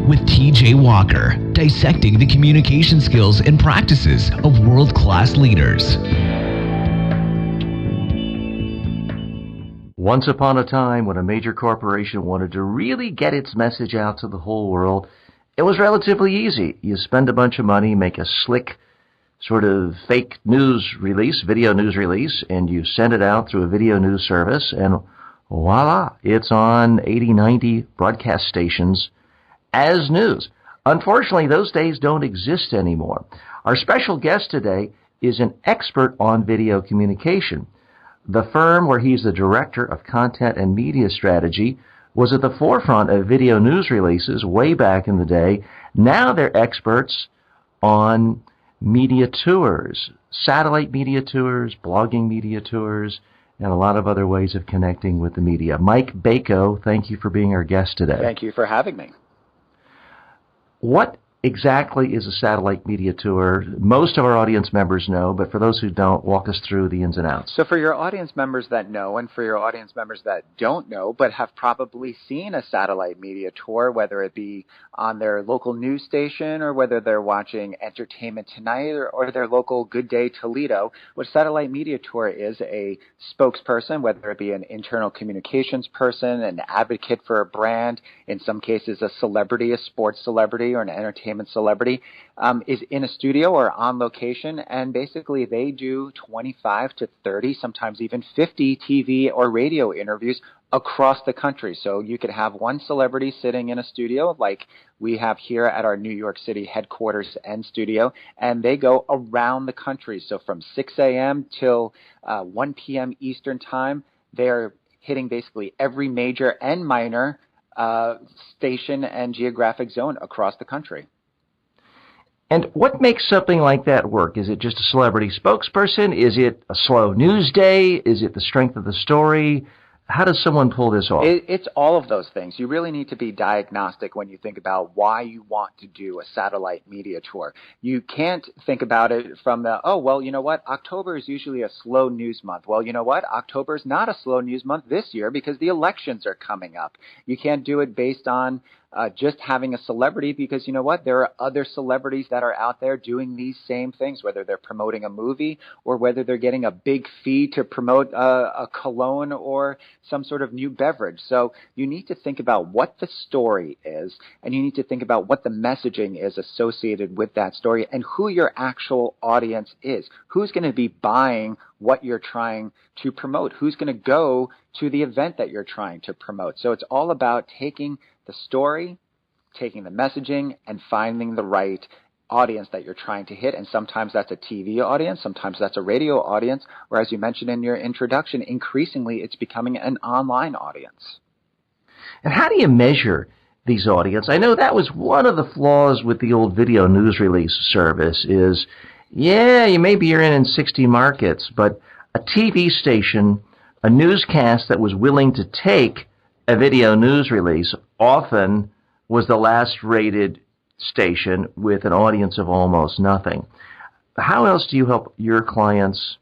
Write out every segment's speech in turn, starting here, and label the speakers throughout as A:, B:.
A: with TJ Walker, dissecting the communication skills and practices of world-class leaders.
B: Once upon a time, when a major corporation wanted to really get its message out to the whole world, it was relatively easy. You spend a bunch of money, make a slick sort of fake news release, video news release, and you send it out through a video news service, and voila, it's on 80, 90 broadcast stations as news. Unfortunately, those days don't exist anymore. Our special guest today is an expert on video communication. The firm where he's the director of content and media strategy was at the forefront of video news releases way back in the day. Now they're experts on media tours, satellite media tours, blogging media tours, and a lot of other ways of connecting with the media. Mike Bako, thank you for being our guest today.
C: Thank you for having me.
B: What exactly is a satellite media tour? Most of our audience members know, but for those who don't, walk us through the ins and outs.
C: So for your audience members that know, and for your audience members that don't know, but have probably seen a satellite media tour, whether it be on their local news station or whether they're watching Entertainment Tonight or their local Good Day Toledo, what a satellite media tour is a spokesperson, whether it be an internal communications person, an advocate for a brand, in some cases a celebrity, a sports celebrity, or an entertainment celebrity, is in a studio or on location, and basically they do 25 to 30, sometimes even 50 TV or radio interviews across the country. So you could have one celebrity sitting in a studio like we have here at our New York City headquarters and studio, and they go around the country. So from 6 a.m. till 1 p.m. Eastern time, they're hitting basically every major and minor station and geographic zone across the country.
B: And what makes something like that work? Is it just a celebrity spokesperson? Is it a slow news day? Is it the strength of the story? How does someone pull this off?
C: It's all of those things. You really need to be diagnostic when you think about why you want to do a satellite media tour. You can't think about it from the, oh, well, you know what? October is usually a slow news month. Well, you know what? October is not a slow news month this year because the elections are coming up. You can't do it based on just having a celebrity because, you know what, there are other celebrities that are out there doing these same things, whether they're promoting a movie or whether they're getting a big fee to promote a cologne or some sort of new beverage. So you need to think about what the story is, and you need to think about what the messaging is associated with that story and who your actual audience is. Who's going to be buying what you're trying to promote? Who's going to go to the event that you're trying to promote? So it's all about taking the story, taking the messaging, and finding the right audience that you're trying to hit. And sometimes that's a TV audience, sometimes that's a radio audience, or as you mentioned in your introduction, increasingly it's becoming an online audience.
B: And how do you measure these audiences? I know that was one of the flaws with the old video news release service is, yeah, maybe you're in 60 markets, but a TV station, a newscast that was willing to take a video news release often was the last rated station with an audience of almost nothing. How else do you help your clients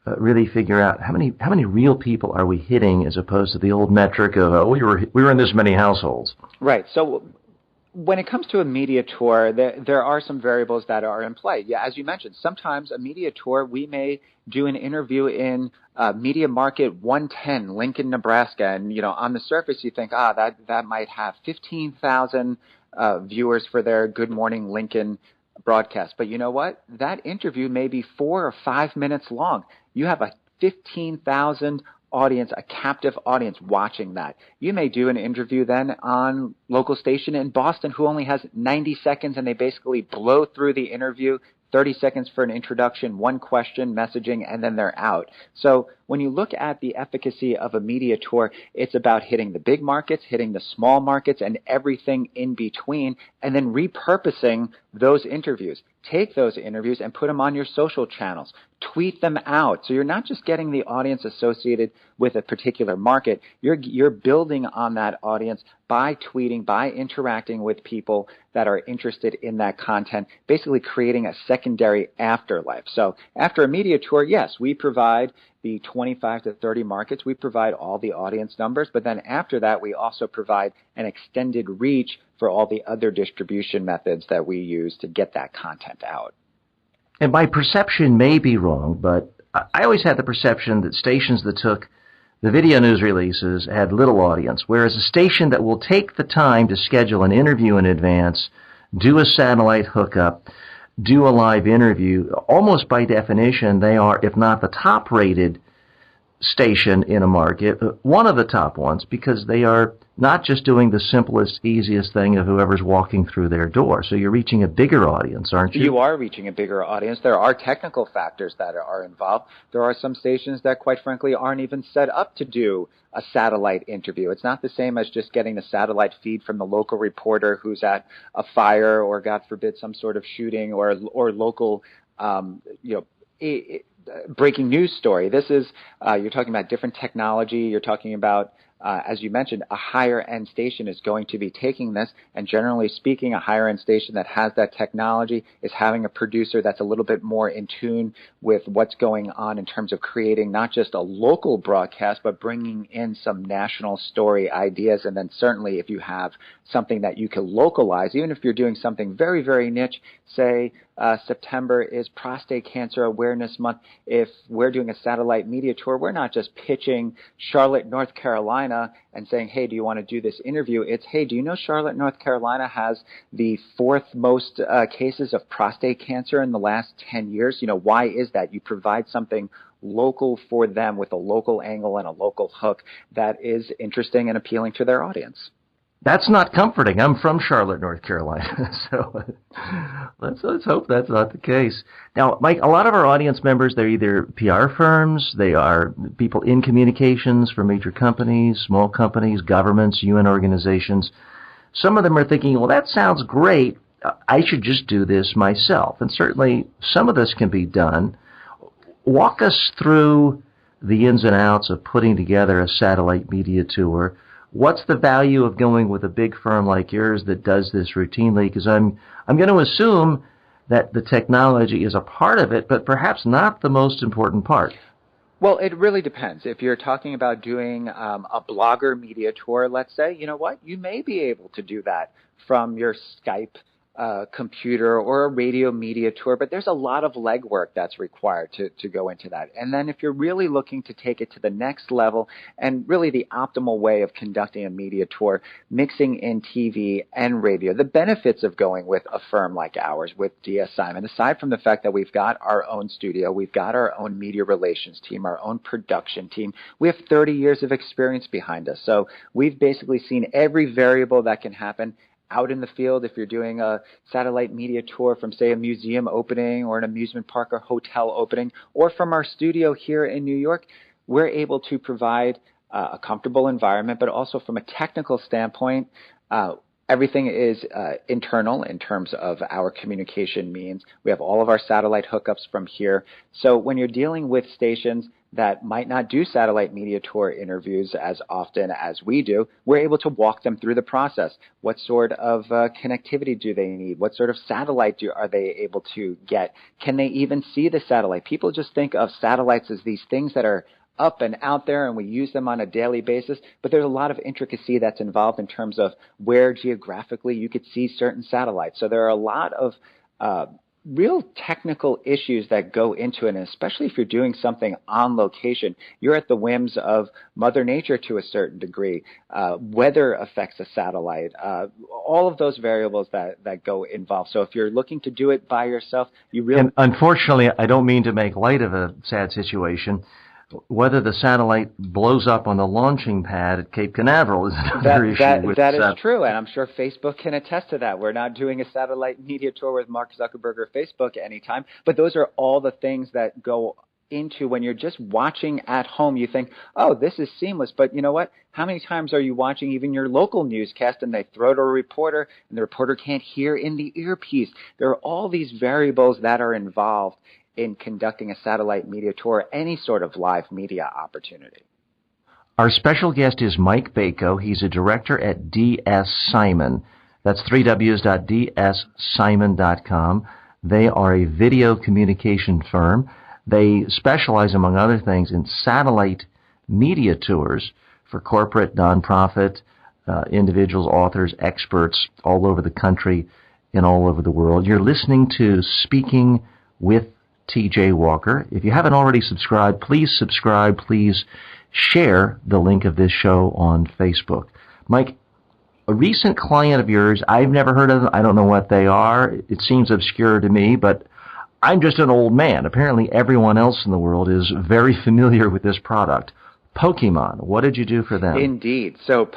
B: really figure out how many real people are we hitting as opposed to the old metric of we were in this many households?
C: Right. So when it comes to a media tour, there are some variables that are in play. Yeah, as you mentioned, sometimes a media tour, we may do an interview in Media Market 110, Lincoln, Nebraska, and on the surface you think, that might have 15,000 viewers for their Good Morning Lincoln broadcast. But you know what? That interview may be 4 or 5 minutes long. You have a 15,000 audience, a captive audience watching that. You may do an interview then on local station in Boston who only has 90 seconds and they basically blow through the interview, 30 seconds for an introduction, one question, messaging, and then they're out. So when you look at the efficacy of a media tour, it's about hitting the big markets, hitting the small markets, and everything in between, and then repurposing those interviews. Take those interviews and put them on your social channels. Tweet them out. So you're not just getting the audience associated with a particular market. You're building on that audience by tweeting, by interacting with people that are interested in that content, basically creating a secondary afterlife. So after a media tour, yes, we provide the 25 to 30 markets, we provide all the audience numbers. But then after that, we also provide an extended reach for all the other distribution methods that we use to get that content out.
B: And my perception may be wrong, but I always had the perception that stations that took the video news releases had little audience, whereas a station that will take the time to schedule an interview in advance, do a satellite hookup, do a live interview, almost by definition, they are, if not the top-rated station in a market, one of the top ones, because they are not just doing the simplest, easiest thing of whoever's walking through their door. So you're reaching a bigger audience, aren't you?
C: You are reaching a bigger audience. There are technical factors that are involved. There are some stations that, quite frankly, aren't even set up to do a satellite interview. It's not the same as just getting the satellite feed from the local reporter who's at a fire or, God forbid, some sort of shooting or local, breaking news story. This is, you're talking about different technology. You're talking about, as you mentioned, a higher-end station is going to be taking this, and generally speaking, a higher-end station that has that technology is having a producer that's a little bit more in tune with what's going on in terms of creating not just a local broadcast, but bringing in some national story ideas. And then certainly if you have something that you can localize, even if you're doing something very, very niche, say September is Prostate Cancer Awareness Month. If we're doing a satellite media tour, we're not just pitching Charlotte, North Carolina and saying, hey, do you want to do this interview? It's, hey, do you know Charlotte, North Carolina has the fourth most cases of prostate cancer in the last 10 years? You know, why is that? You provide something local for them with a local angle and a local hook that is interesting and appealing to their audience.
B: That's not comforting. I'm from Charlotte, North Carolina, so let's hope that's not the case. Now, Mike, a lot of our audience members, they're either PR firms, they are people in communications for major companies, small companies, governments, UN organizations. Some of them are thinking, well, that sounds great. I should just do this myself. And certainly some of this can be done. Walk us through the ins and outs of putting together a satellite media tour. What's the value of going with a big firm like yours that does this routinely? Because I'm going to assume that the technology is a part of it, but perhaps not the most important part.
C: Well, it really depends. If you're talking about doing a blogger media tour, let's say, you know what, you may be able to do that from your Skype computer or a radio media tour, but there's a lot of legwork that's required to go into that. And then if you're really looking to take it to the next level and really the optimal way of conducting a media tour, mixing in TV and radio, the benefits of going with a firm like ours, with DS Simon, aside from the fact that we've got our own studio, we've got our own media relations team, our own production team, we have 30 years of experience behind us. So we've basically seen every variable that can happen out in the field. If you're doing a satellite media tour from, say, a museum opening or an amusement park or hotel opening, or from our studio here in New York, we're able to provide a comfortable environment, but also from a technical standpoint, everything is internal in terms of our communication means. We have all of our satellite hookups from here. So when you're dealing with stations that might not do satellite media tour interviews as often as we do, we're able to walk them through the process. What sort of connectivity do they need? What sort of satellite are they able to get? Can they even see the satellite? People just think of satellites as these things that are up and out there, and we use them on a daily basis, but there's a lot of intricacy that's involved in terms of where geographically you could see certain satellites. So there are a lot of real technical issues that go into it, and especially if you're doing something on location, you're at the whims of Mother Nature to a certain degree. Weather affects a satellite, all of those variables that go involved. So if you're looking to do it by yourself, you really...
B: And unfortunately, I don't mean to make light of a sad situation. Whether the satellite blows up on the launching pad at Cape Canaveral is another issue.
C: That is true, and I'm sure Facebook can attest to that. We're not doing a satellite media tour with Mark Zuckerberg or Facebook anytime, but those are all the things that go into when you're just watching at home. You think, oh, this is seamless, but you know what? How many times are you watching even your local newscast and they throw to a reporter and the reporter can't hear in the earpiece? There are all these variables that are involved in conducting a satellite media tour, any sort of live media opportunity.
B: Our special guest is Mike Bako. He's a director at DS Simon. That's 3ws.dssimon.com. They are a video communication firm. They specialize, among other things, in satellite media tours for corporate, nonprofit, individuals, authors, experts all over the country and all over the world. You're listening to Speaking with TJ Walker. If you haven't already subscribed, please subscribe. Please share the link of this show on Facebook. Mike, a recent client of yours, I've never heard of them. I don't know what they are. It seems obscure to me, but I'm just an old man. Apparently everyone else in the world is very familiar with this product. Pokemon, what did you do for them?
C: Indeed. So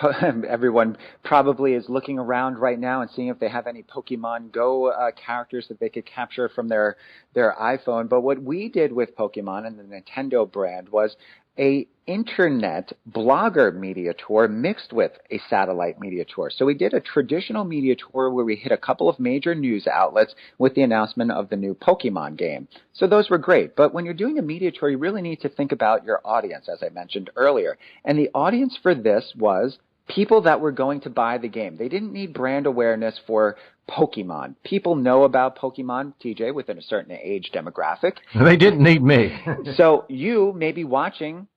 C: everyone probably is looking around right now and seeing if they have any Pokemon Go characters that they could capture from their iPhone. But what we did with Pokemon and the Nintendo brand was a internet blogger media tour mixed with a satellite media tour. So we did a traditional media tour where we hit a couple of major news outlets with the announcement of the new Pokemon game. So those were great. But when you're doing a media tour, you really need to think about your audience, as I mentioned earlier. And the audience for this was people that were going to buy the game. They didn't need brand awareness for Pokemon. People know about Pokemon, TJ, within a certain age demographic.
B: They didn't need me.
C: So you may be watching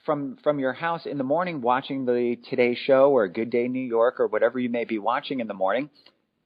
C: from your house in the morning, watching the Today Show or Good Day New York or whatever you may be watching in the morning.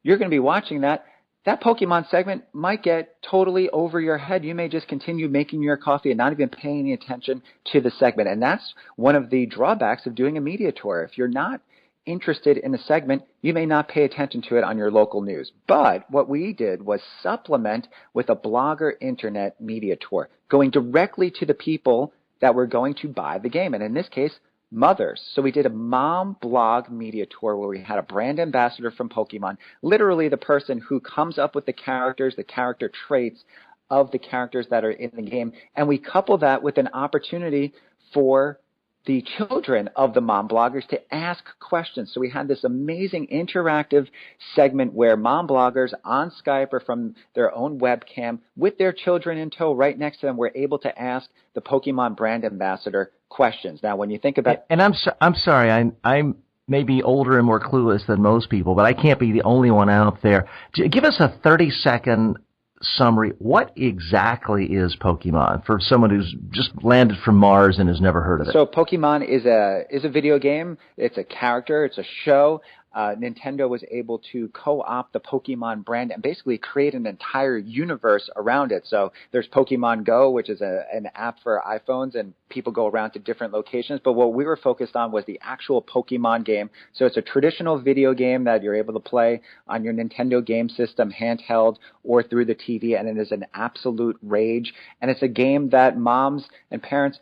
C: You're going to be watching that. That Pokemon segment might get totally over your head. You may just continue making your coffee and not even paying any attention to the segment. And that's one of the drawbacks of doing a media tour. If you're not interested in a segment, you may not pay attention to it on your local news. But what we did was supplement with a blogger internet media tour, going directly to the people that were going to buy the game. And in this case, mothers. So we did a mom blog media tour where we had a brand ambassador from Pokemon, literally the person who comes up with the characters, the character traits of the characters that are in the game. And we couple that with an opportunity for the children of the mom bloggers to ask questions. So we had this amazing interactive segment where mom bloggers on Skype or from their own webcam with their children in tow right next to them were able to ask the Pokemon brand ambassador questions. Now, when you think about...
B: And I'm sorry, I'm maybe older and more clueless than most people, but I can't be the only one out there. Give us a 30-second summary. What exactly is Pokemon for someone who's just landed from Mars and has never heard of it?
C: So Pokemon is a video game. It's a character. It's a show. Nintendo was able to co-opt the Pokemon brand and basically create an entire universe around it. So there's Pokemon Go, which is an app for iPhones, and people go around to different locations. But what we were focused on was the actual Pokemon game. So it's a traditional video game that you're able to play on your Nintendo game system, handheld, or through the TV, and it is an absolute rage. And it's a game that moms and parents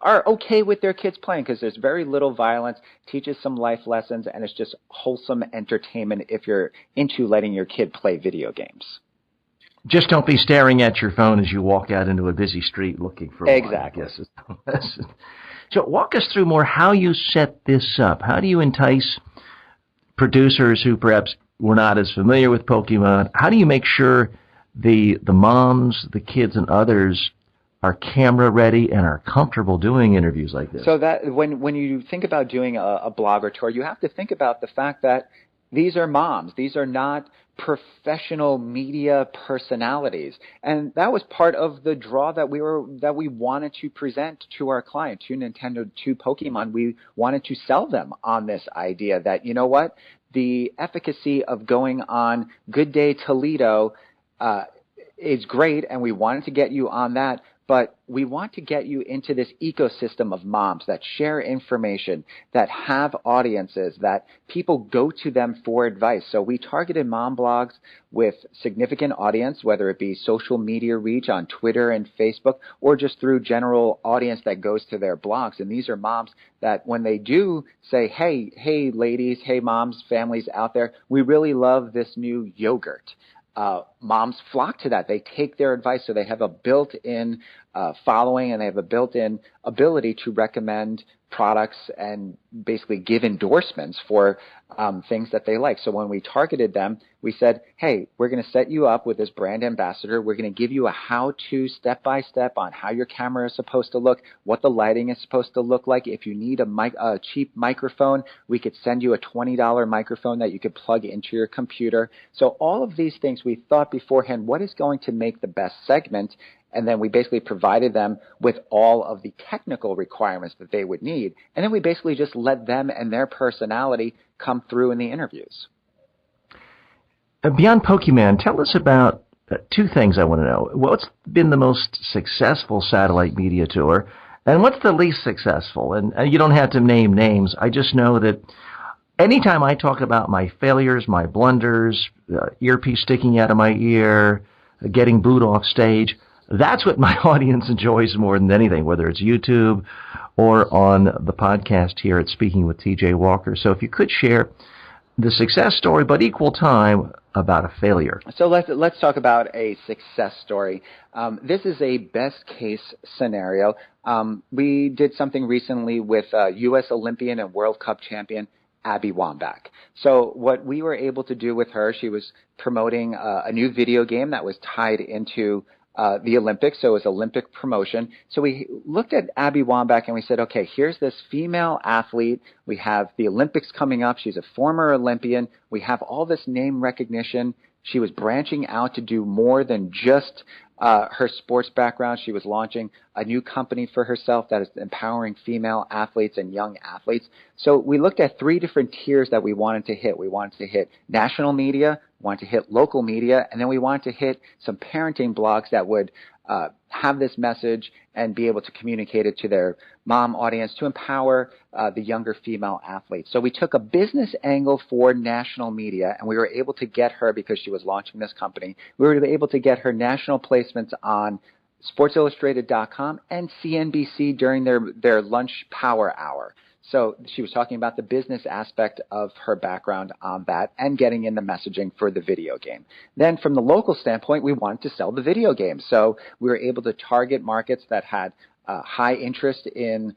C: are okay with their kids playing because there's very little violence, teaches some life lessons, and it's just wholesome entertainment if you're into letting your kid play video games.
B: Just don't be staring at your phone as you walk out into a busy street looking for
C: exactly.
B: one, I guess. So walk us through more how you set this up. How do you entice producers who perhaps were not as familiar with Pokemon? How do you make sure the moms, the kids, and others are camera ready and are comfortable doing interviews like this?
C: So that when you think about doing a blogger tour, you have to think about the fact that these are moms. These are not professional media personalities. And that was part of the draw that we wanted to present to our client, to Nintendo, to Pokemon. We wanted to sell them on this idea that, you know what, the efficacy of going on Good Day Toledo is great, and we wanted to get you on that. But we want to get you into this ecosystem of moms that share information, that have audiences, that people go to them for advice. So we targeted mom blogs with significant audience, whether it be social media reach on Twitter and Facebook, or just through general audience that goes to their blogs. And these are moms that when they do say, hey, ladies, hey, moms, families out there, we really love this new yogurt. Moms flock to that. They take their advice, so they have a built-in following, and they have a built-in ability to recommend products and basically give endorsements for things that they like. So when we targeted them, we said, hey, we're going to set you up with this brand ambassador. We're going to give you a how-to step-by-step on how your camera is supposed to look, what the lighting is supposed to look like. If you need a cheap microphone, we could send you a $20 microphone that you could plug into your computer. So all of these things we thought beforehand, what is going to make the best segment? And then we basically provided them with all of the technical requirements that they would need. And then we basically just let them and their personality come through in the interviews.
B: Beyond Pokemon, tell us about two things I want to know. What's been the most successful satellite media tour, and what's the least successful? And you don't have to name names. I just know that anytime I talk about my failures, my blunders, earpiece sticking out of my ear, getting booed off stage, that's what my audience enjoys more than anything, whether it's YouTube or on the podcast here at Speaking with TJ Walker. So if you could share the success story, but equal time about a failure.
C: So let's talk about a success story. This is a best case scenario. We did something recently with U.S. Olympian and World Cup champion Abby Wambach. So what we were able to do with her, she was promoting a new video game that was tied into the Olympics, so it was Olympic promotion. So we looked at Abby Wambach and we said, okay, here's this female athlete. We have the Olympics coming up. She's a former Olympian. We have all this name recognition. She was branching out to do more than just her sports background. She was launching a new company for herself that is empowering female athletes and young athletes. So we looked at three different tiers that we wanted to hit. We wanted to hit national media, wanted to hit local media, and then we wanted to hit some parenting blogs that would have this message and be able to communicate it to their mom audience to empower the younger female athletes. So we took a business angle for national media, and we were able to get her, because she was launching this company, we were able to get her national placements on SportsIllustrated.com and CNBC during their lunch power hour. So she was talking about the business aspect of her background on that and getting in the messaging for the video game. Then from the local standpoint, we wanted to sell the video game. So we were able to target markets that had high interest in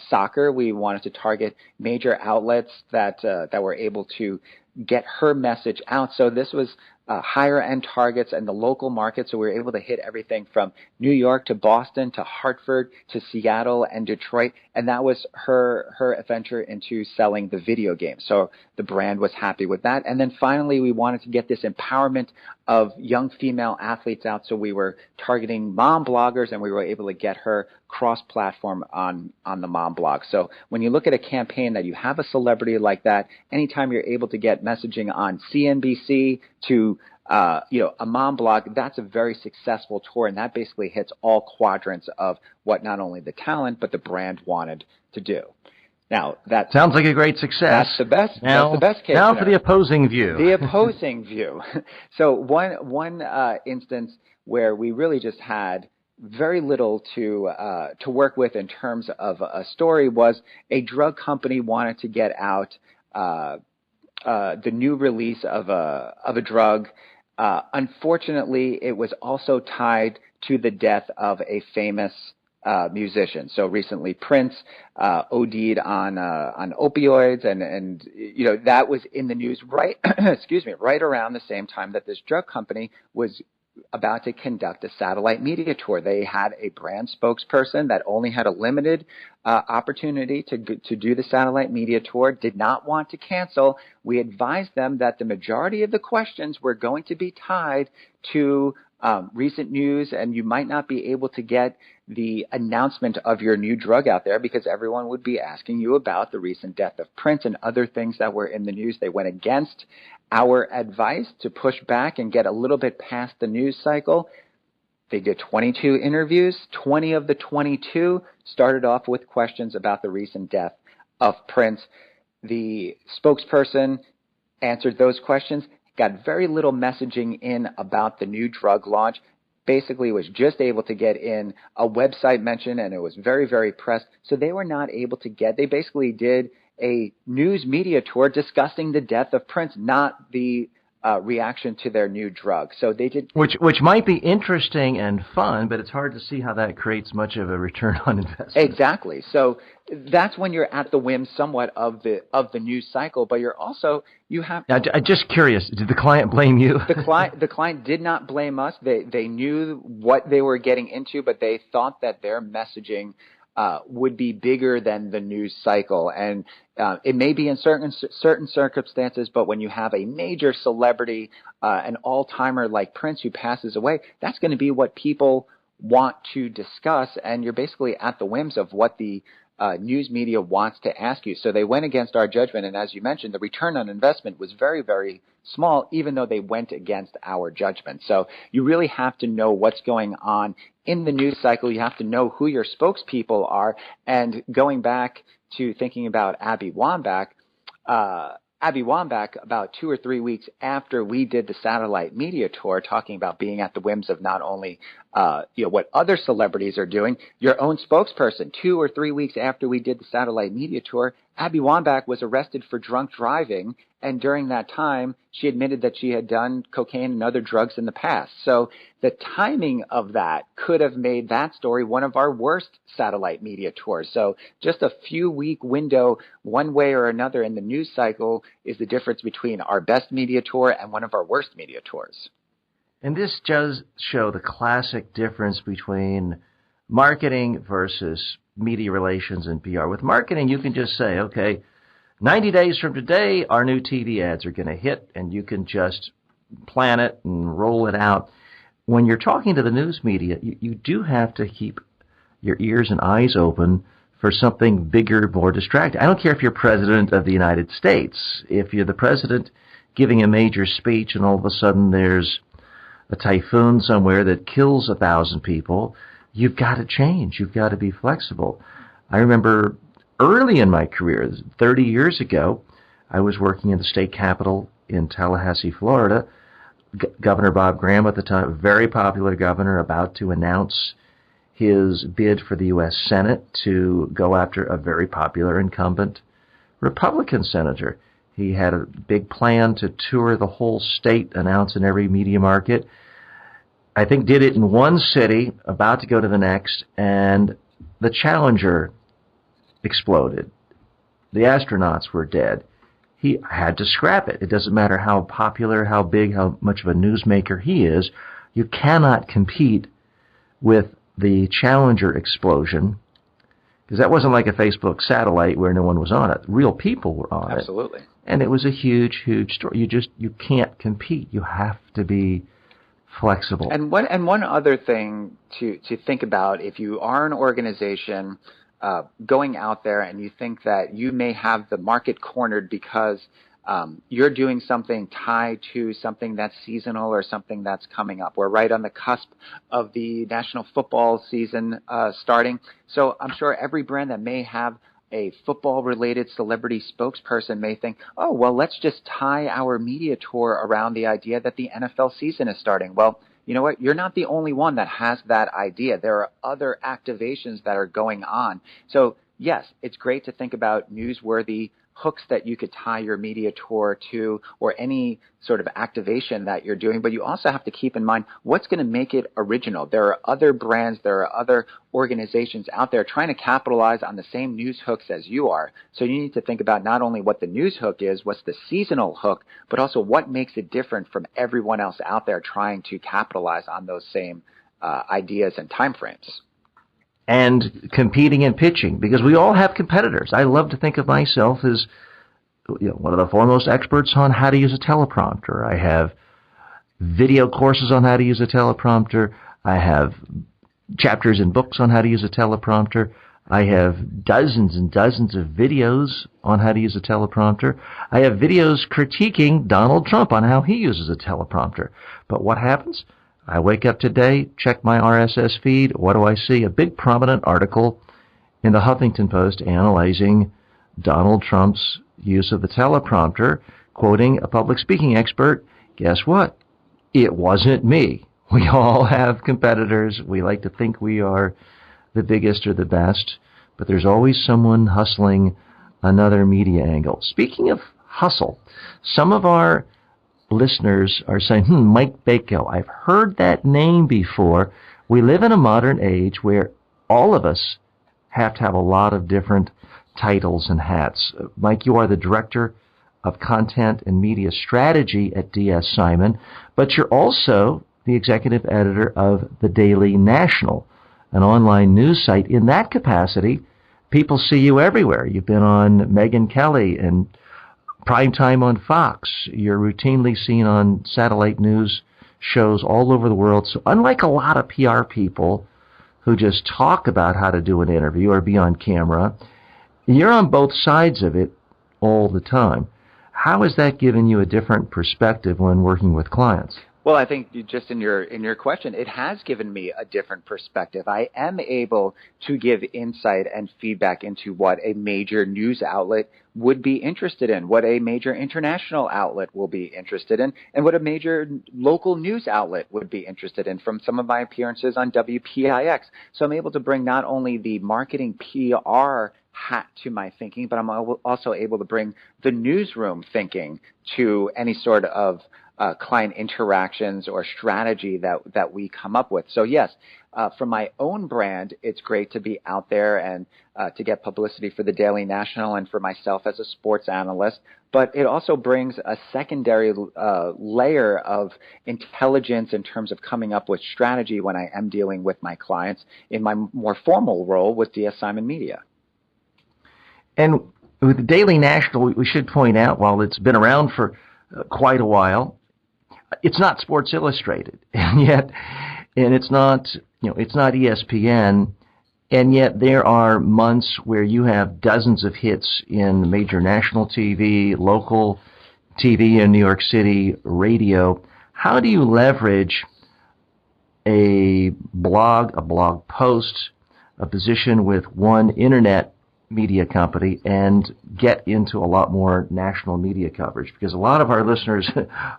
C: soccer. We wanted to target major outlets that were able to get her message out. So this was higher end targets and the local market. So we were able to hit everything from New York to Boston to Hartford to Seattle and Detroit. And that was her adventure into selling the video game. So the brand was happy with that. And then finally, we wanted to get this empowerment of young female athletes out. So we were targeting mom bloggers, and we were able to get her cross-platform on the mom blog. So when you look at a campaign that you have a celebrity like that, anytime you're able to get messaging on CNBC to a mom blog, that's a very successful tour, and that basically hits all quadrants of what not only the talent but the brand wanted to do. Now that
B: sounds like a great success.
C: That's the best.
B: Now,
C: that's the best case.
B: Now
C: scenario.
B: for the opposing view.
C: The opposing view. So one instance where we really just had very little to work with in terms of a story was a drug company wanted to get out the new release of a drug. Unfortunately, it was also tied to the death of a famous musician. So recently, Prince OD'd on opioids, and that was in the news right right around the same time that this drug company was about to conduct a satellite media tour. They had a brand spokesperson that only had a limited opportunity to do the satellite media tour, did not want to cancel. We advised them that the majority of the questions were going to be tied to recent news, and you might not be able to get the announcement of your new drug out there because everyone would be asking you about the recent death of Prince and other things that were in the news. They went against our advice to push back and get a little bit past the news cycle. They did 22 interviews. 20 of the 22 started off with questions about the recent death of Prince. The spokesperson answered those questions, got very little messaging in about the new drug launch. Basically was just able to get in a website mention, and it was very, very pressed. So they were not able to they basically did a news media tour discussing the death of Prince, not the reaction to their new drug. So they did,
B: which might be interesting and fun, but it's hard to see how that creates much of a return on investment.
C: Exactly. So that's when you're at the whim somewhat of the news cycle, but you have.
B: Now, I'm just curious. Did the client blame you?
C: The client did not blame us. They knew what they were getting into, but they thought that their messaging would be bigger than the news cycle. And it may be in certain circumstances, but when you have a major celebrity, an all-timer like Prince who passes away, that's going to be what people want to discuss, and you're basically at the whims of what the news media wants to ask you. So they went against our judgment, and as you mentioned, the return on investment was very, very small, even though they went against our judgment. So you really have to know what's going on in the news cycle. You have to know who your spokespeople are. And going back to thinking about Abby Wambach, about 2 or 3 weeks after we did the satellite media tour, talking about being at the whims of not only what other celebrities are doing, your own spokesperson, 2 or 3 weeks after we did the satellite media tour, Abby Wambach was arrested for drunk driving, and during that time, she admitted that she had done cocaine and other drugs in the past. So the timing of that could have made that story one of our worst satellite media tours. So just a few week window, one way or another in the news cycle, is the difference between our best media tour and one of our worst media tours.
B: And this does show the classic difference between marketing versus media relations and PR. With marketing, you can just say, okay, 90 days from today, our new TV ads are going to hit, and you can just plan it and roll it out. When you're talking to the news media, you do have to keep your ears and eyes open for something bigger, more distracting. I don't care if you're president of the United States. If you're the president giving a major speech and all of a sudden there's a typhoon somewhere that kills 1,000 people, you've got to change. You've got to be flexible. I remember early in my career, 30 years ago, I was working in the state capitol in Tallahassee, Florida. Governor Bob Graham at the time, a very popular governor, about to announce his bid for the U.S. Senate to go after a very popular incumbent Republican senator. He had a big plan to tour the whole state, announce in every media market. I think did it in one city, about to go to the next, and the Challenger exploded. The astronauts were dead. He had to scrap it. It doesn't matter how popular, how big, how much of a newsmaker he is. You cannot compete with the Challenger explosion, because that wasn't like a Facebook satellite where no one was on it. Real people were on it.
C: Absolutely.
B: And it was a huge, huge story. You can't compete. You have to be flexible.
C: And one other thing to think about, if you are an organization going out there and you think that you may have the market cornered because you're doing something tied to something that's seasonal or something that's coming up. We're right on the cusp of the National Football season starting. So I'm sure every brand that may have a football-related celebrity spokesperson may think, oh, well, let's just tie our media tour around the idea that the NFL season is starting. Well, you know what? You're not the only one that has that idea. There are other activations that are going on. So, yes, it's great to think about newsworthy hooks that you could tie your media tour to or any sort of activation that you're doing, but you also have to keep in mind what's going to make it original. There are other brands, there are other organizations out there trying to capitalize on the same news hooks as you are. So you need to think about not only what the news hook is, what's the seasonal hook, but also what makes it different from everyone else out there trying to capitalize on those same ideas and timeframes.
B: And competing and pitching, because we all have competitors. I love to think of myself as one of the foremost experts on how to use a teleprompter. I have video courses on how to use a teleprompter. I have chapters in books on how to use a teleprompter. I have dozens and dozens of videos on how to use a teleprompter. I have videos critiquing Donald Trump on how he uses a teleprompter. But what happens? I wake up today, check my RSS feed. What do I see? A big prominent article in the Huffington Post analyzing Donald Trump's use of the teleprompter, quoting a public speaking expert. Guess what? It wasn't me. We all have competitors. We like to think we are the biggest or the best, but there's always someone hustling another media angle. Speaking of hustle, some of our listeners are saying, Mike Bako, I've heard that name before. We live in a modern age where all of us have to have a lot of different titles and hats. Mike, you are the Director of Content and Media Strategy at DS Simon, but you're also the Executive Editor of the Daily National, an online news site. In that capacity, people see you everywhere. You've been on Megyn Kelly and Prime Time on Fox. You're routinely seen on satellite news shows all over the world. So unlike a lot of PR people who just talk about how to do an interview or be on camera, you're on both sides of it all the time. How has that given you a different perspective when working with clients?
C: Well, I think just in your question, it has given me a different perspective. I am able to give insight and feedback into what a major news outlet would be interested in, what a major international outlet will be interested in, and what a major local news outlet would be interested in from some of my appearances on WPIX. So I'm able to bring not only the marketing PR hat to my thinking, but I'm also able to bring the newsroom thinking to any sort of client interactions or strategy that we come up with. So yes, for my own brand, it's great to be out there and to get publicity for the Daily National and for myself as a sports analyst. But it also brings a secondary layer of intelligence in terms of coming up with strategy when I am dealing with my clients in my more formal role with DS Simon Media.
B: And with the Daily National, we should point out, while it's been around for quite a while, it's not Sports Illustrated, and it's not ESPN, and yet there are months where you have dozens of hits in major national TV, local TV in New York City, radio. How do you leverage a blog post, a position with one internet media company and get into a lot more national media coverage? Because a lot of our listeners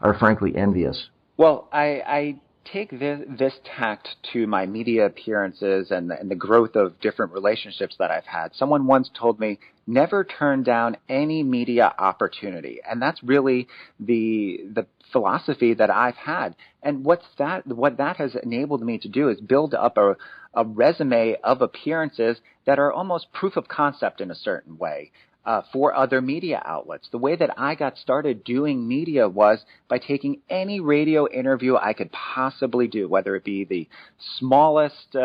B: are frankly envious.
C: Well, I take this tact to my media appearances and the growth of different relationships that I've had. Someone once told me, never turn down any media opportunity. And that's really the philosophy that I've had. And what that has enabled me to do is build up a resume of appearances that are almost proof of concept in a certain way. For other media outlets. The way that I got started doing media was by taking any radio interview I could possibly do, whether it be the smallest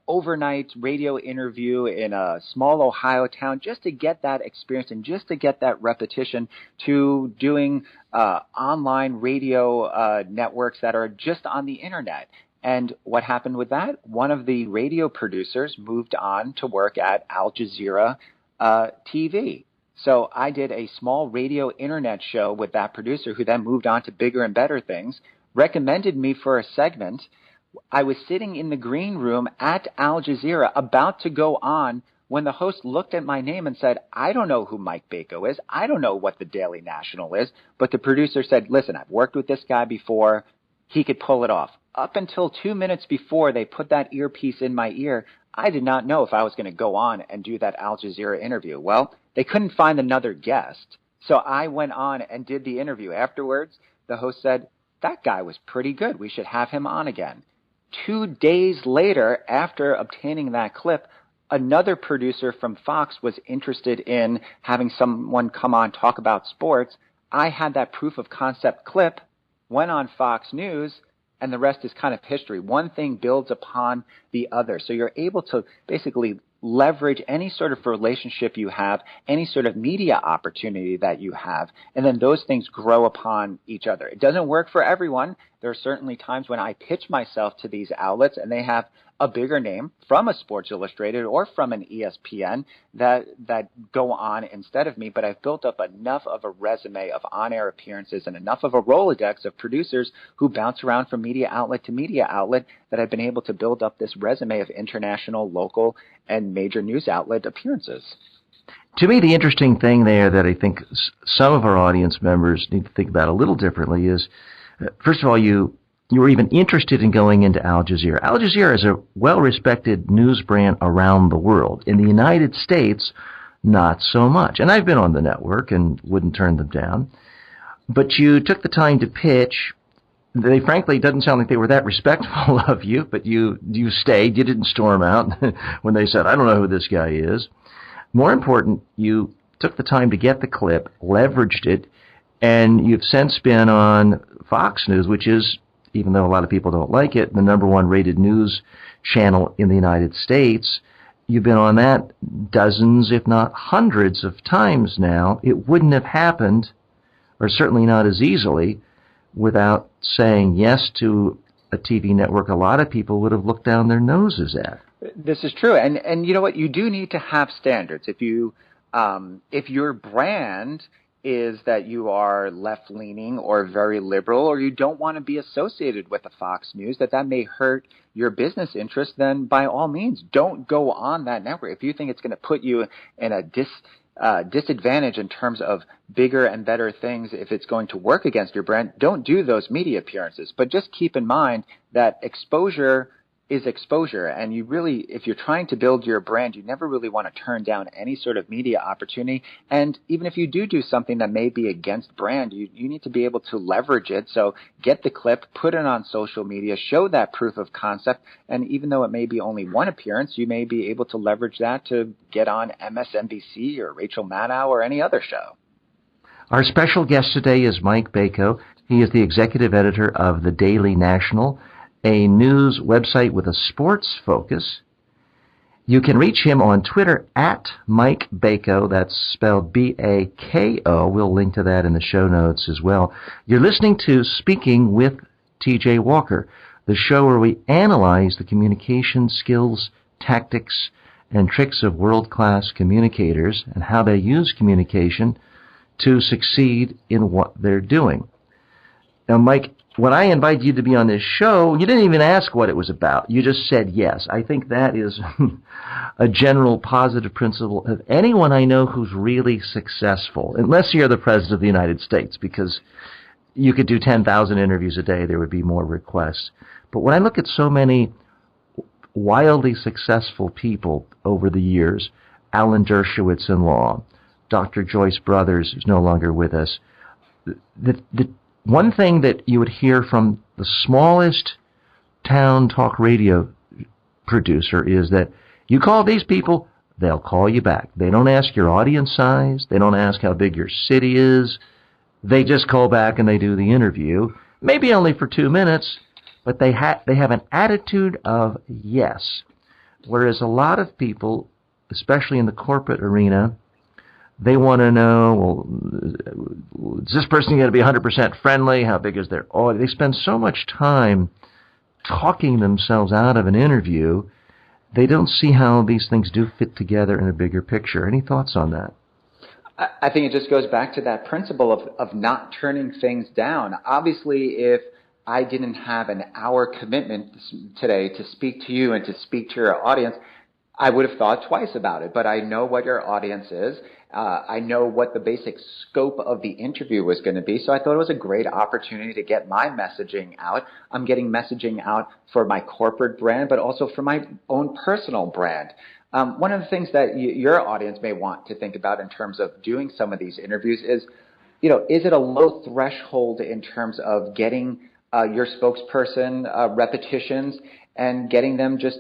C: overnight radio interview in a small Ohio town, just to get that experience and just to get that repetition, to doing online radio networks that are just on the internet. And what happened with that? One of the radio producers moved on to work at Al Jazeera TV. So I did a small radio internet show with that producer, who then moved on to bigger and better things, recommended me for a segment. I was sitting in the green room at Al Jazeera about to go on when the host looked at my name and said, I don't know who Mike Bako is. I don't know what the Daily National is. But the producer said, listen, I've worked with this guy before. He could pull it off. Up until 2 minutes before they put that earpiece in my ear, I did not know if I was going to go on and do that Al Jazeera interview. Well, they couldn't find another guest, so I went on and did the interview. Afterwards, the host said, that guy was pretty good. We should have him on again. 2 days later, after obtaining that clip, another producer from Fox was interested in having someone come on talk about sports. I had that proof of concept clip, went on Fox News, and the rest is kind of history. One thing builds upon the other. So you're able to basically leverage any sort of relationship you have, any sort of media opportunity that you have, and then those things grow upon each other. It doesn't work for everyone. There are certainly times when I pitch myself to these outlets and they have a bigger name from a Sports Illustrated or from an ESPN that go on instead of me, but I've built up enough of a resume of on-air appearances and enough of a Rolodex of producers who bounce around from media outlet to media outlet that I've been able to build up this resume of international, local, and major news outlet appearances.
B: To me, the interesting thing there that I think some of our audience members need to think about a little differently is, first of all, you were even interested in going into Al Jazeera. Al Jazeera is a well-respected news brand around the world. In the United States, not so much. And I've been on the network and wouldn't turn them down. But you took the time to pitch. They frankly doesn't sound like they were that respectful of you, but you stayed. You didn't storm out when they said, I don't know who this guy is. More important, you took the time to get the clip, leveraged it, and you've since been on Fox News, which is, even though a lot of people don't like it, the #1 rated news channel in the United States. You've been on that dozens, if not hundreds of times now. It wouldn't have happened, or certainly not as easily, without saying yes to a TV network a lot of people would have looked down their noses at.
C: This is true. And you know what? You do need to have standards. If your brand is that you are left-leaning or very liberal, or you don't want to be associated with the Fox News, that may hurt your business interest, then by all means, don't go on that network. If you think it's going to put you in a disadvantage in terms of bigger and better things, if it's going to work against your brand, don't do those media appearances. But just keep in mind that exposure is exposure. And you really, if you're trying to build your brand, you never really want to turn down any sort of media opportunity. And even if you do something that may be against brand, you need to be able to leverage it. So get the clip, put it on social media, show that proof of concept. And even though it may be only one appearance, you may be able to leverage that to get on MSNBC or Rachel Maddow or any other show.
B: Our special guest today is Mike Bako. He is the executive editor of the Daily National, a news website with a sports focus. You can reach him on Twitter at Mike Bako. That's spelled B-A-K-O. We'll link to that in the show notes as well. You're listening to Speaking with T.J. Walker, the show where we analyze the communication skills, tactics, and tricks of world-class communicators and how they use communication to succeed in what they're doing. Now, Mike, when I invited you to be on this show, you didn't even ask what it was about. You just said yes. I think that is a general positive principle of anyone I know who's really successful, unless you're the President of the United States, because you could do 10,000 interviews a day, there would be more requests. But when I look at so many wildly successful people over the years, Alan Dershowitz in law, Dr. Joyce Brothers, who's no longer with us, the one thing that you would hear from the smallest town talk radio producer is that you call these people, they'll call you back. They don't ask your audience size. They don't ask how big your city is. They just call back and they do the interview, maybe only for 2 minutes, but they have an attitude of yes. Whereas a lot of people, especially in the corporate arena, they want to know, well, is this person going to be 100% friendly? How big is their audience? They spend so much time talking themselves out of an interview, they don't see how these things do fit together in a bigger picture. Any thoughts on that?
C: I think it just goes back to that principle of not turning things down. Obviously, if I didn't have an hour commitment today to speak to you and to speak to your audience, I would have thought twice about it. But I know what your audience is. I know what the basic scope of the interview was going to be, so I thought it was a great opportunity to get my messaging out. I'm getting messaging out for my corporate brand, but also for my own personal brand. One of the things that your audience may want to think about in terms of doing some of these interviews is, is it a low threshold in terms of getting your spokesperson repetitions and getting them just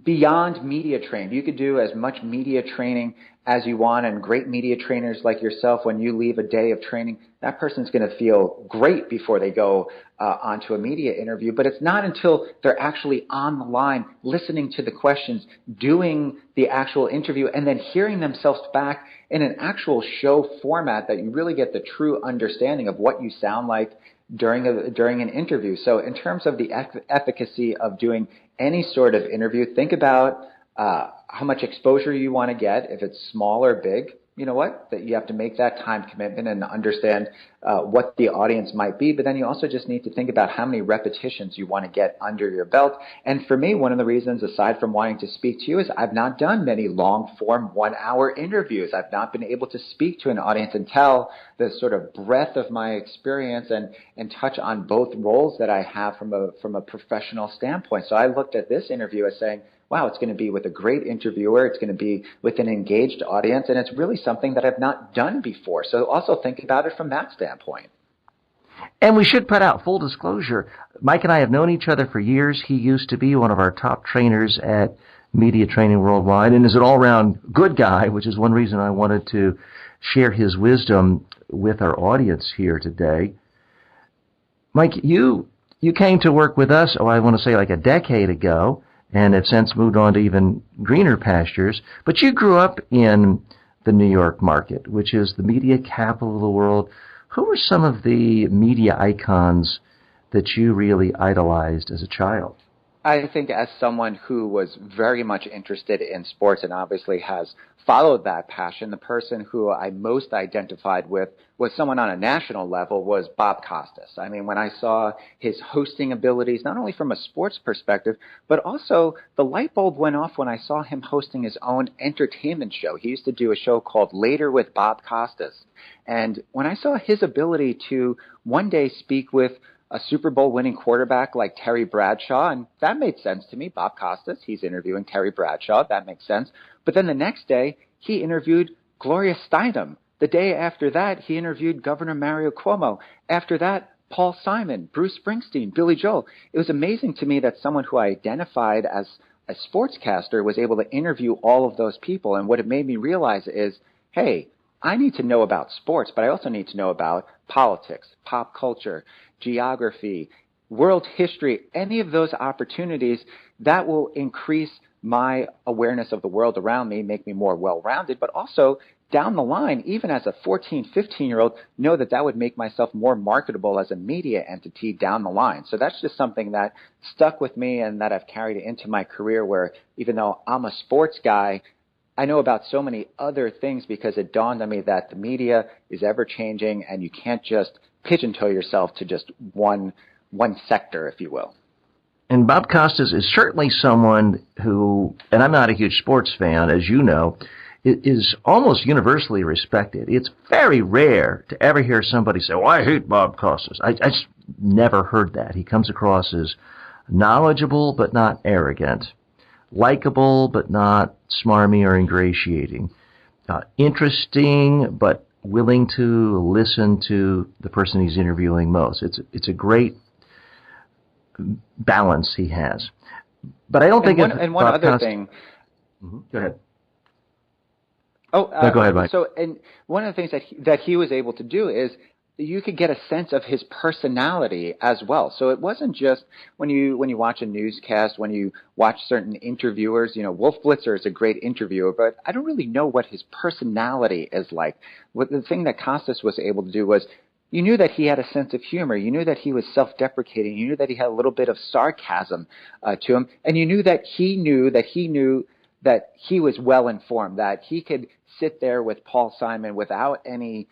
C: beyond media trained? You could do as much media training as you want, and great media trainers like yourself, when you leave a day of training, that person's going to feel great before they go onto a media interview. But it's not until they're actually on the line, listening to the questions, doing the actual interview, and then hearing themselves back in an actual show format that you really get the true understanding of what you sound like during an interview. So in terms of the efficacy of doing any sort of interview, think about how much exposure you want to get. If it's small or big, you know what? That you have to make that time commitment and understand what the audience might be. But then you also just need to think about how many repetitions you want to get under your belt. And for me, one of the reasons, aside from wanting to speak to you, is I've not done many long-form 1-hour interviews. I've not been able to speak to an audience and tell the sort of breadth of my experience and touch on both roles that I have from a professional standpoint. So I looked at this interview as saying, wow, it's going to be with a great interviewer. It's going to be with an engaged audience. And it's really something that I've not done before. So also think about it from that standpoint.
B: And we should put out full disclosure. Mike and I have known each other for years. He used to be one of our top trainers at Media Training Worldwide and is an all-around good guy, which is one reason I wanted to share his wisdom with our audience here today. Mike, you came to work with us, I want to say like a decade ago, and have since moved on to even greener pastures. But you grew up in the New York market, which is the media capital of the world. Who were some of the media icons that you really idolized as a child?
C: I think as someone who was very much interested in sports and obviously has followed that passion, the person who I most identified with was someone on a national level was Bob Costas. I mean, when I saw his hosting abilities, not only from a sports perspective, but also the light bulb went off when I saw him hosting his own entertainment show. He used to do a show called Later with Bob Costas. And when I saw his ability to one day speak with a Super Bowl winning quarterback like Terry Bradshaw, and that made sense to me. Bob Costas, he's interviewing Terry Bradshaw, that makes sense. But then the next day, he interviewed Gloria Steinem. The day after that, he interviewed Governor Mario Cuomo. After that, Paul Simon, Bruce Springsteen, Billy Joel. It was amazing to me that someone who I identified as a sportscaster was able to interview all of those people. And what it made me realize is, hey, I need to know about sports, but I also need to know about politics, pop culture, geography, world history, any of those opportunities that will increase my awareness of the world around me, make me more well-rounded, but also down the line, even as a 14, 15-year-old, know that that would make myself more marketable as a media entity down the line. So that's just something that stuck with me and that I've carried into my career where even though I'm a sports guy, I know about so many other things because it dawned on me that the media is ever-changing and you can't just pigeonhole yourself to just one sector, if you will.
B: And Bob Costas is certainly someone who, and I'm not a huge sports fan, as you know, is almost universally respected. It's very rare to ever hear somebody say, "Oh, I hate Bob Costas." I just never heard that. He comes across as knowledgeable but not arrogant, likable but not smarmy or ingratiating, interesting but willing to listen to the person he's interviewing most. It's a great balance he has. But I don't think...
C: And one other thing...
B: Mm-hmm. Go ahead.
C: No,
B: go ahead, Mike.
C: So, and one of the things that he was able to do is you could get a sense of his personality as well. So it wasn't just when you watch a newscast, when you watch certain interviewers, you know, Wolf Blitzer is a great interviewer, but I don't really know what his personality is like. What the thing that Costas was able to do was you knew that he had a sense of humor. You knew that he was self-deprecating. You knew that he had a little bit of sarcasm to him. And you knew that he knew that he was well-informed, that he could sit there with Paul Simon without any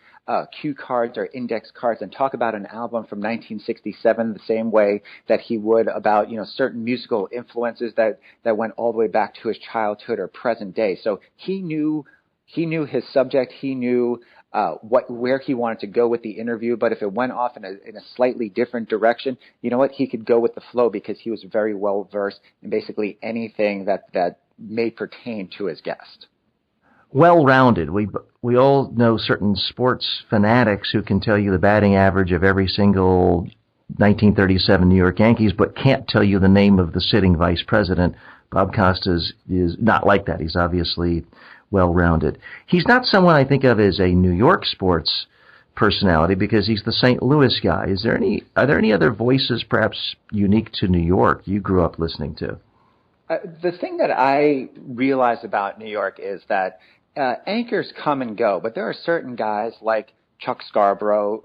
C: cue cards or index cards and talk about an album from 1967 the same way that he would about, you know, certain musical influences that went all the way back to his childhood or present day. So he knew his subject. He knew where he wanted to go with the interview, but if it went off in a slightly different direction, you know what, he could go with the flow because he was very well versed in basically anything that may pertain to his guest.
B: Well-rounded. We all know certain sports fanatics who can tell you the batting average of every single 1937 New York Yankees, but can't tell you the name of the sitting vice president. Bob Costas is not like that. He's obviously well-rounded. He's not someone I think of as a New York sports personality because he's the St. Louis guy. Are there any other voices perhaps unique to New York you grew up listening to?
C: The thing that I realize about New York is that anchors come and go, but there are certain guys like Chuck Scarborough,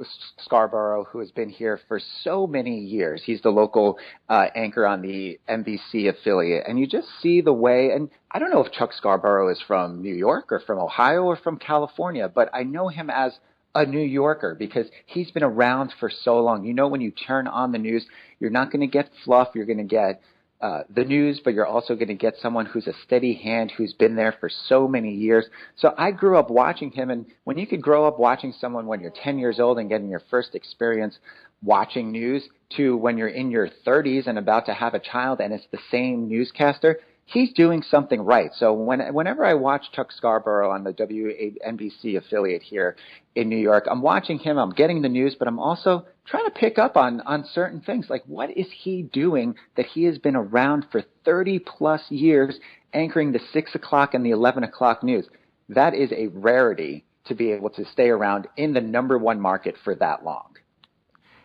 C: who has been here for so many years. He's the local anchor on the NBC affiliate. And you just see the way, and I don't know if Chuck Scarborough is from New York or from Ohio or from California, but I know him as a New Yorker because he's been around for so long. You know, when you turn on the news, you're not going to get fluff. You're going to get the news, but you're also going to get someone who's a steady hand, who's been there for so many years. So I grew up watching him, and when you could grow up watching someone when you're 10 years old and getting your first experience watching news to when you're in your 30s and about to have a child and it's the same newscaster, he's doing something right. So whenever I watch Chuck Scarborough on the WNBC affiliate here in New York, I'm watching him, I'm getting the news, but I'm also trying to pick up on certain things. Like, what is he doing that he has been around for 30-plus years anchoring the 6 o'clock and the 11 o'clock news? That is a rarity to be able to stay around in the number one market for that long.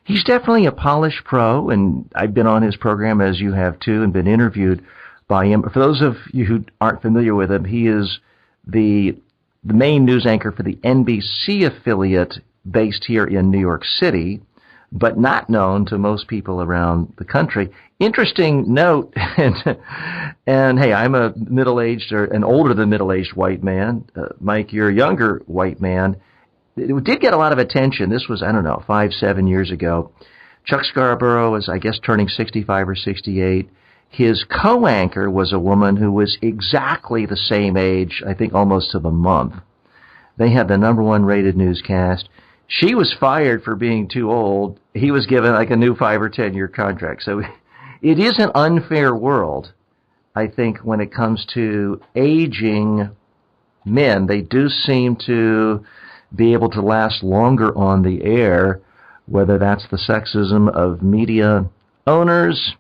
B: He's definitely a polished pro, and I've been on his program, as you have too, and been interviewed by him. For those of you who aren't familiar with him, he is the main news anchor for the NBC affiliate based here in New York City, but not known to most people around the country. Interesting note, and hey, I'm a middle-aged or an older than middle-aged white man. Mike, you're a younger white man. It did get a lot of attention. This was, I don't know, 5-7 years ago. Chuck Scarborough was, I guess, turning 65 or 68. His co-anchor was a woman who was exactly the same age, I think almost to the month. They had the #1 rated newscast. She was fired for being too old. He was given like a new 5 or 10 year contract. So it is an unfair world, I think, when it comes to aging men. They do seem to be able to last longer on the air, whether that's the sexism of media owners,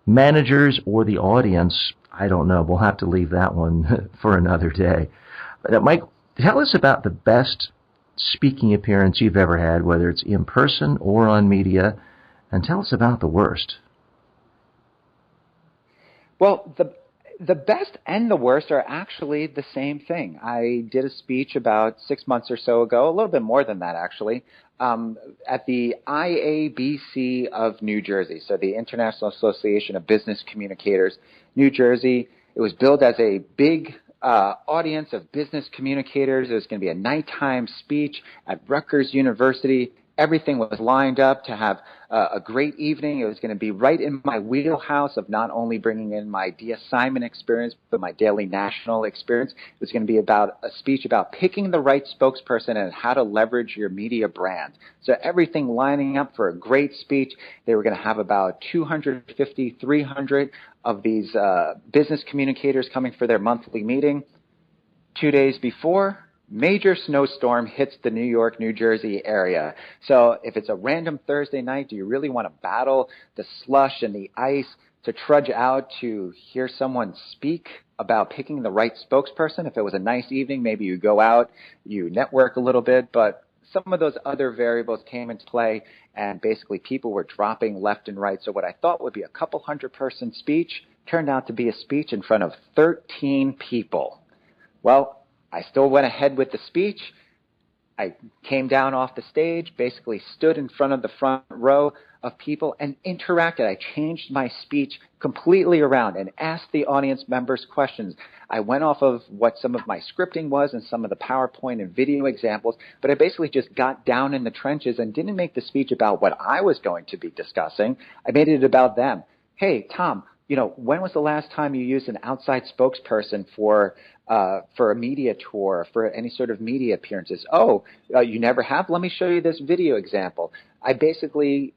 B: managers, or the audience. I don't know. We'll have to leave that one for another day. But Mike, tell us about the best speaking appearance you've ever had, whether it's in person or on media, and tell us about the worst.
C: Well, the best and the worst are actually the same thing. I did a speech about 6 months or so ago, a little bit more than that actually, at the IABC of New Jersey, so the International Association of Business Communicators, New Jersey. It was billed as a big audience of business communicators. It was going to be a nighttime speech at Rutgers University. Everything was lined up to have a great evening. It was going to be right in my wheelhouse of not only bringing in my de-assignment experience, but my daily national experience. It was going to be about a speech about picking the right spokesperson and how to leverage your media brand. So everything lining up for a great speech. They were going to have about 250, 300 of these business communicators coming for their monthly meeting. 2 days before, major snowstorm hits the New York, New Jersey area. So if it's a random Thursday night, do you really want to battle the slush and the ice to trudge out to hear someone speak about picking the right spokesperson? If it was a nice evening, maybe you go out, you network a little bit, but some of those other variables came into play, and basically people were dropping left and right. So what I thought would be a couple 100-person speech turned out to be a speech in front of 13 people. Well, I still went ahead with the speech. I came down off the stage, basically stood in front of the front row of people and interacted. I changed my speech completely around and asked the audience members questions. I went off of what some of my scripting was and some of the PowerPoint and video examples, but I basically just got down in the trenches and didn't make the speech about what I was going to be discussing. I made it about them. Hey, Tom, when was the last time you used an outside spokesperson for a media tour, for any sort of media appearances? Oh, you never have? Let me show you this video example. I basically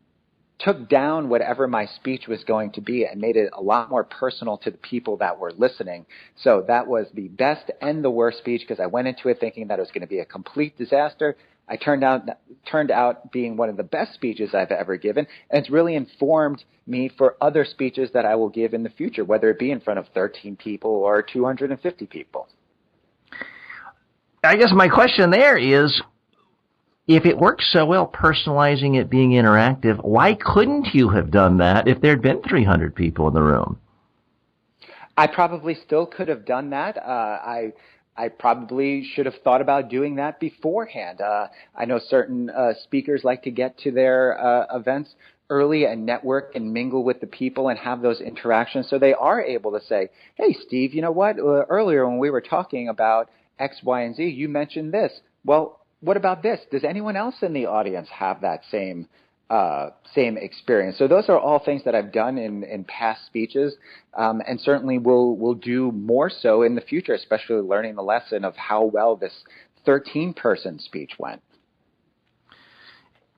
C: took down whatever my speech was going to be and made it a lot more personal to the people that were listening. So that was the best and the worst speech, because I went into it thinking that it was going to be a complete disaster. I turned out being one of the best speeches I've ever given, and it's really informed me for other speeches that I will give in the future, whether it be in front of 13 people or 250 people.
B: I guess my question there is, if it works so well, personalizing it, being interactive, why couldn't you have done that if there'd been 300 people in the room?
C: I probably still could have done that. I probably should have thought about doing that beforehand. I know certain speakers like to get to their events early and network and mingle with the people and have those interactions, so they are able to say, hey, Steve, you know what? Earlier when we were talking about X, Y, and Z, you mentioned this. Well, what about this? Does anyone else in the audience have that same experience? So those are all things that I've done in past speeches, and certainly will do more so in the future, especially learning the lesson of how well this 13-person speech went.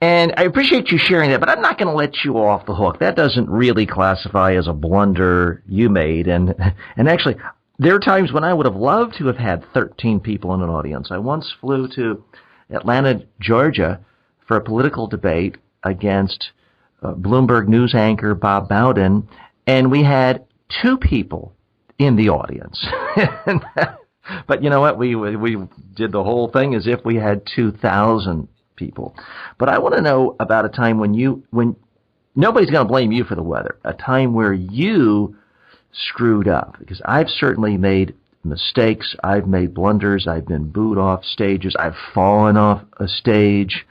B: And I appreciate you sharing that, but I'm not going to let you off the hook. That doesn't really classify as a blunder you made. And actually, there are times when I would have loved to have had 13 people in an audience. I once flew to Atlanta, Georgia, for a political debate against Bloomberg news anchor Bob Bowden, and we had 2 people in the audience. But you know what? We did the whole thing as if we had 2,000 people. But I want to know about a time when nobody's going to blame you for the weather, a time where you screwed up, because I've certainly made mistakes. I've made blunders. I've been booed off stages. I've fallen off a stage.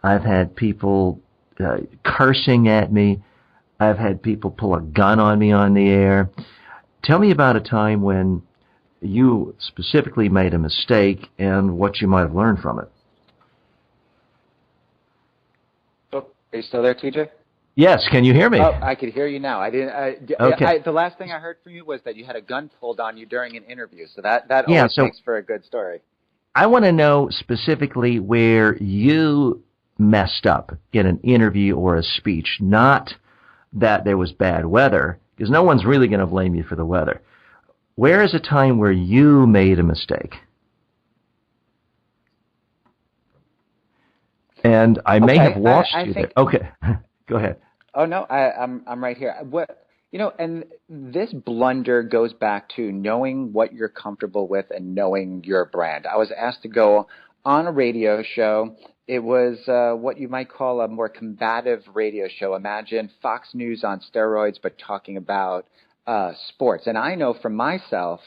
B: I've had people cursing at me. I've had people pull a gun on me on the air. Tell me about a time when you specifically made a mistake and what you might have learned from it.
C: Oh, are you still there, TJ?
B: Yes, can you hear me?
C: Oh, I could hear you now. I didn't.
B: Okay.
C: The last thing I heard from you was that you had a gun pulled on you during an interview. So that
B: Yeah,
C: always
B: so
C: makes for a good story.
B: I want to know specifically where you messed up in an interview or a speech, not that there was bad weather, because no one's really going to blame you for the weather. Where is a time where you made a mistake? And I may have lost you there. Okay, go ahead.
C: Oh no, I'm right here. And this blunder goes back to knowing what you're comfortable with and knowing your brand. I was asked to go on a radio show. It was what you might call a more combative radio show. Imagine Fox News on steroids, but talking about sports. And I know from myself,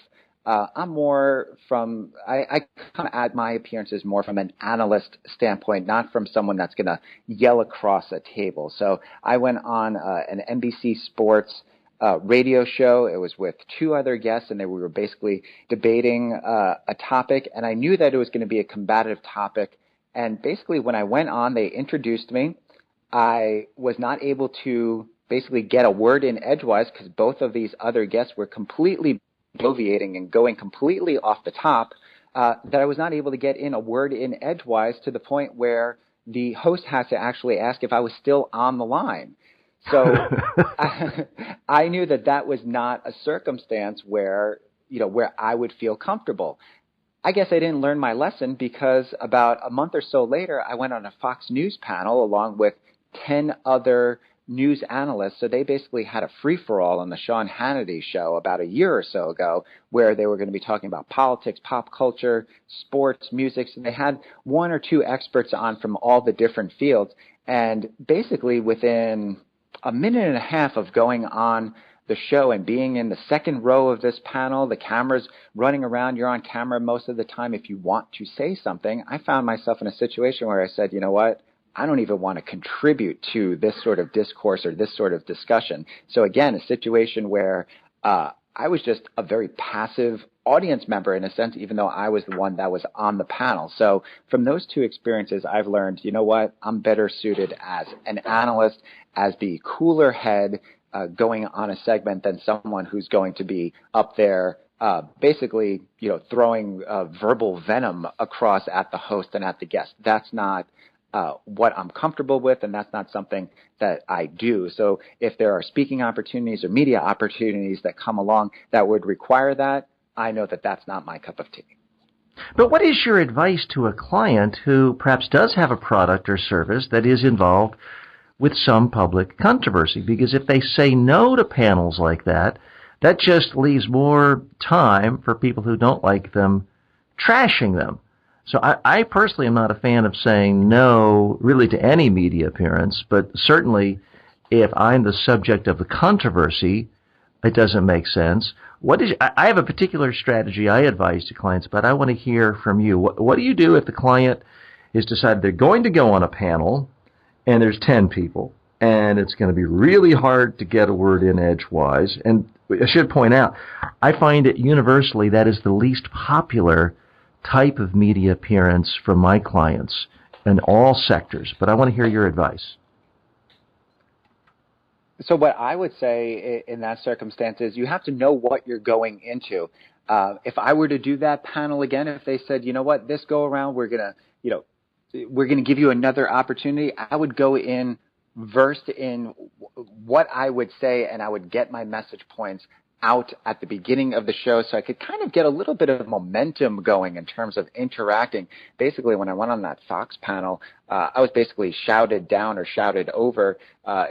C: I'm more from, I come at my appearances more from an analyst standpoint, not from someone that's going to yell across a table. So I went on an NBC Sports radio show. It was with two other guests, and we were basically debating a topic. And I knew that it was going to be a combative topic. And basically, when I went on, they introduced me. I was not able to basically get a word in edgewise because both of these other guests were completely bloviating and going completely off the top, that I was not able to get in a word in edgewise to the point where the host had to actually ask if I was still on the line. So I knew that was not a circumstance where I would feel comfortable. I guess I didn't learn my lesson because about a month or so later, I went on a Fox News panel along with 10 other news analysts. So they basically had a free-for-all on the Sean Hannity show about a year or so ago where they were going to be talking about politics, pop culture, sports, music. So they had one or two experts on from all the different fields. And basically within a minute and a half of going on the show and being in the second row of this panel, the camera's running around, you're on camera most of the time if you want to say something, I found myself in a situation where I said, you know what? I don't even want to contribute to this sort of discourse or this sort of discussion. So again, a situation where I was just a very passive audience member in a sense, even though I was the one that was on the panel. So from those two experiences, I've learned, you know what, I'm better suited as an analyst, as the cooler head going on a segment than someone who's going to be up there basically, throwing verbal venom across at the host and at the guest. That's not what I'm comfortable with, and that's not something that I do. So if there are speaking opportunities or media opportunities that come along that would require that, I know that that's not my cup of tea.
B: But what is your advice to a client who perhaps does have a product or service that is involved with some public controversy? Because if they say no to panels like that, that just leaves more time for people who don't like them trashing them. So I personally am not a fan of saying no really to any media appearance, but certainly if I'm the subject of the controversy, it doesn't make sense. I have a particular strategy I advise to clients, but I want to hear from you. What do you do if the client has decided they're going to go on a panel and there's 10 people and it's going to be really hard to get a word in edgewise? And I should point out, I find it universally that is the least popular type of media appearance from my clients in all sectors, but I want to hear your advice.
C: So what I would say in that circumstance is you have to know what you're going into. If I were to do that panel again, if they said, you know what, this go around, we're going to give you another opportunity, I would go in versed in what I would say, and I would get my message points out at the beginning of the show so I could kind of get a little bit of momentum going in terms of interacting. Basically, when I went on that Fox panel, I was basically shouted down or shouted over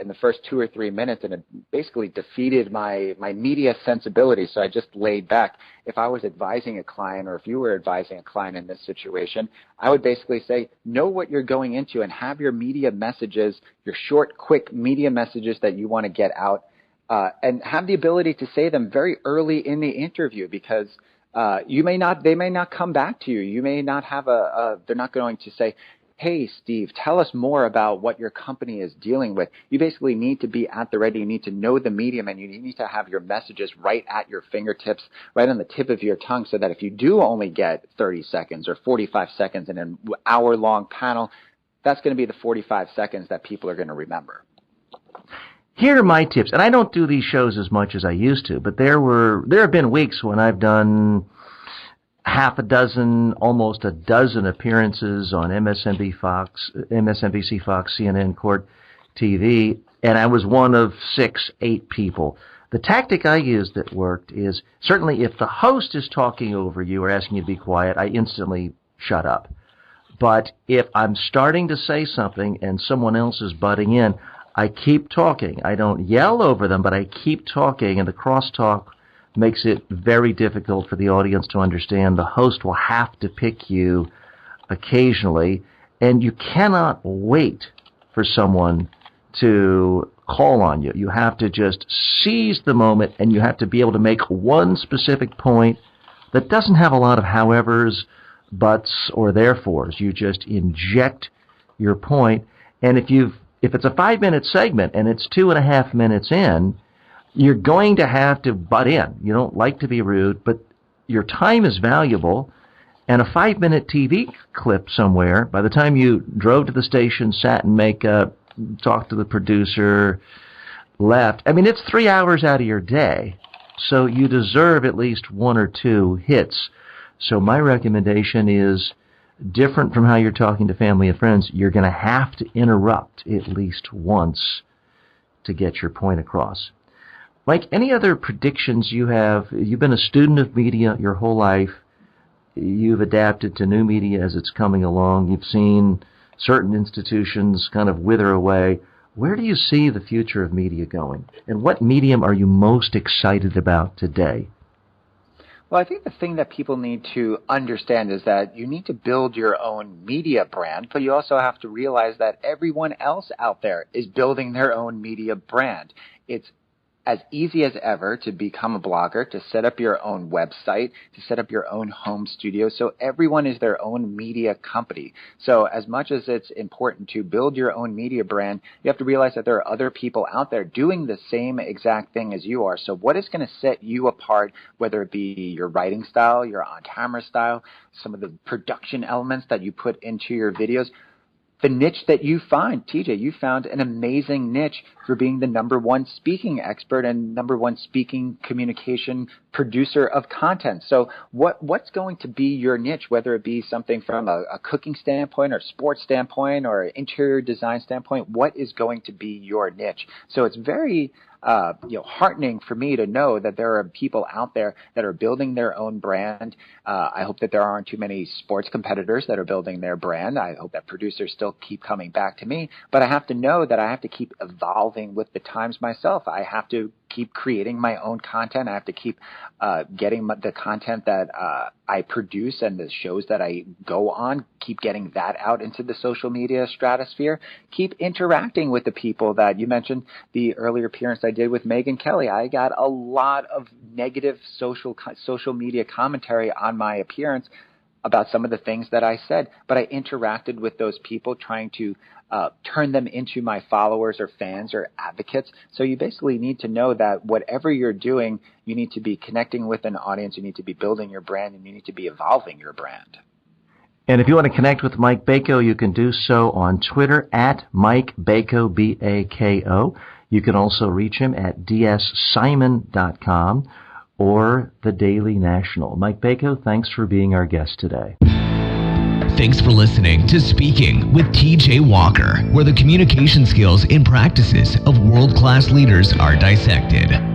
C: in the first 2 or 3 minutes, and it basically defeated my media sensibility, so I just laid back. If I was advising a client or if you were advising a client in this situation, I would basically say, know what you're going into and have your media messages, your short, quick media messages that you want to get out, and have the ability to say them very early in the interview because they may not come back to you. You may not have they're not going to say, hey, Steve, tell us more about what your company is dealing with. You basically need to be at the ready. You need to know the medium, and you need to have your messages right at your fingertips, right on the tip of your tongue, so that if you do only get 30 seconds or 45 seconds in an hour-long panel, that's going to be the 45 seconds that people are going to remember.
B: Here are my tips, and I don't do these shows as much as I used to, but there have been weeks when I've done half a dozen, almost a dozen appearances on MSNBC, Fox, CNN, Court TV, and I was one of 6, 8 people. The tactic I used that worked is, certainly if the host is talking over you or asking you to be quiet, I instantly shut up. But if I'm starting to say something and someone else is butting in, I keep talking. I don't yell over them, but I keep talking, and the crosstalk makes it very difficult for the audience to understand. The host will have to pick you occasionally, and you cannot wait for someone to call on you. You have to just seize the moment, and you have to be able to make one specific point that doesn't have a lot of howevers, buts, or therefores. You just inject your point, and if it's a 5-minute segment and it's 2.5 minutes in, you're going to have to butt in. You don't like to be rude, but your time is valuable. And a 5-minute TV clip somewhere, by the time you drove to the station, sat in makeup, talked to the producer, left, I mean, it's 3 hours out of your day. So you deserve at least 1 or 2 hits. So my recommendation is, different from how you're talking to family and friends, you're going to have to interrupt at least once to get your point across. Mike, any other predictions you have? You've been a student of media your whole life. You've adapted to new media as it's coming along. You've seen certain institutions kind of wither away. Where do you see the future of media going? And what medium are you most excited about today?
C: Well, I think the thing that people need to understand is that you need to build your own media brand, but you also have to realize that everyone else out there is building their own media brand. It's as easy as ever to become a blogger, to set up your own website, to set up your own home studio. So everyone is their own media company. So as much as it's important to build your own media brand, you have to realize that there are other people out there doing the same exact thing as you are. So what is going to set you apart, whether it be your writing style, your on-camera style, some of the production elements that you put into your videos? The niche that you find, TJ, you found an amazing niche for being the #1 speaking expert and #1 speaking communication producer of content. So what's going to be your niche, whether it be something from a cooking standpoint or sports standpoint or interior design standpoint? What is going to be your niche? So it's very heartening for me to know that there are people out there that are building their own brand. I hope that there aren't too many sports competitors that are building their brand. I hope that producers still keep coming back to me, but I have to know that I have to keep evolving with the times myself. I have to keep creating my own content. I have to keep getting the content that I produce and the shows that I go on, keep getting that out into the social media stratosphere, keep interacting with the people that you mentioned. The earlier appearance I did with Megyn Kelly, I got a lot of negative social media commentary on my appearance about some of the things that I said, but I interacted with those people trying to turn them into my followers or fans or advocates. So you basically need to know that whatever you're doing, you need to be connecting with an audience, you need to be building your brand, and you need to be evolving your brand.
B: And if you want to connect with Mike Bako, you can do so on Twitter at Mike Bako, B-A-K-O. You can also reach him at dssimon.com or the Daily National. Mike Bako, thanks for being our guest today.
A: Thanks for listening to Speaking with TJ Walker, where the communication skills and practices of world-class leaders are dissected.